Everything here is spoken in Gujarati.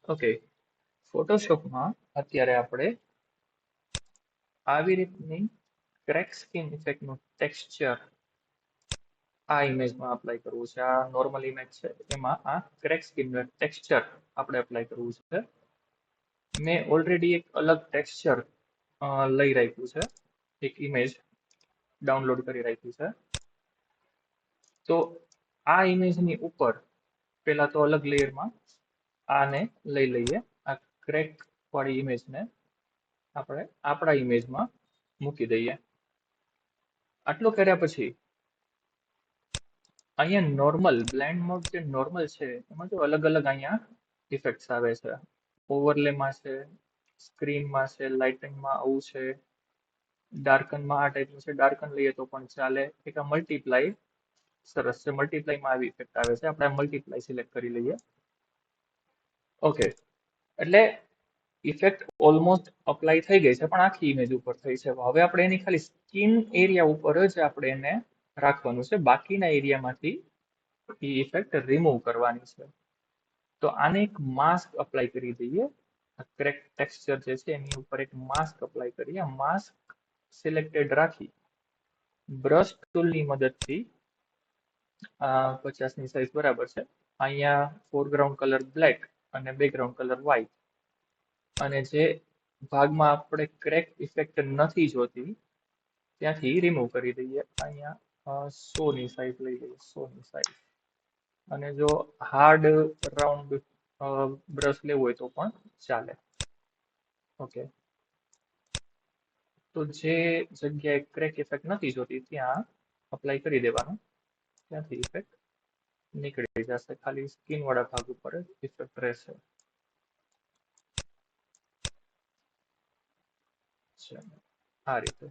ઓકે, ફોટોશોપમાં અત્યારે આપણે આવી રીતની ક્રેક સ્કિન ઇફેક્ટનું ટેક્સચર આ ઇમેજમાં અપ્લાય કરવું છે. આ નોર્મલ ઇમેજ છે, એમાં આ ક્રેક સ્કિનનું ટેક્સચર આપણે અપ્લાય કરવું છે. મેં ઓલરેડી એક અલગ ટેક્સચર લઈ રાખ્યું છે, એક ઇમેજ ડાઉનલોડ કરી રાખી છે. તો આ ઇમેજની ઉપર પેલા તો અલગ લેયરમાં આને લઈ લઈએ. આ ક્રેક વાળી ઇમેજને આપણે આપણા ઇમેજમાં મૂકી દઈએ. આટલું કર્યા પછી અહીંયા નોર્મલ બ્લેન્ડ મોડ જે નોર્મલ છે એમાં જો અલગ અલગ અહીંયા ઇફેક્ટ્સ આવે છે. ઓવરલેમાં છે, સ્ક્રીનમાં છે, લાઇટિંગમાં આવું છે, ડાર્કનમાં આ ટાઈપનું છે. ડાર્કન લઈએ તો પણ ચાલે. એક આ મલ્ટીપ્લાય સરસ છે. મલ્ટીપ્લાયમાં આવી ઇફેક્ટ આવે છે. આપણે મલ્ટીપ્લાય સિલેક્ટ કરી લઈએ. ઓકે, એટલે ઇફેક્ટ ઓલમોસ્ટ અપ્લાય થઈ ગઈ છે, પણ આખી ઇમેજ ઉપર થઈ છે. હવે આપણે એની ખાલી સ્કિન એરિયા ઉપર જ આપણે એને રાખવાનું છે. બાકીના એરિયામાંથી એ ઇફેક્ટ રિમૂવ કરવાની છે. તો આને એક માસ્ક અપ્લાય કરી દઈએ. ક્રેક ટેક્સચર જે છે એની ઉપર એક માસ્ક અપ્લાય કરીએ. માસ્ક સિલેક્ટેડ રાખી બ્રશ ટૂલની મદદથી 50ની સાઈઝ બરાબર છે. અહીંયા ફોરગ્રાઉન્ડ કલર બ્લેક અને બેકગ્રાઉન્ડ કલર વ્હાઇટ, અને જે ભાગમાં આપણે ક્રેક ઇફેક્ટ નથી જોતી ત્યાંથી રિમૂવ કરી દઈએ. અહીંયા 100ની સાઈઝ લઈ લઈએ, 100ની સાઈઝ. અને જો હાર્ડ રાઉન્ડ બ્રશ લેવું હોય તો પણ ચાલે. ઓકે, તો જે જગ્યાએ ક્રેક ઇફેક્ટ નથી જોતી ત્યાં અપ્લાય કરી દેવાનું. ત્યાંથી ઇફેક્ટ નીકળી જશે. ખાલી સ્કિન વાળા ભાગ ઉપર જ ઇફેક્ટ રહેશે. આ રીતે.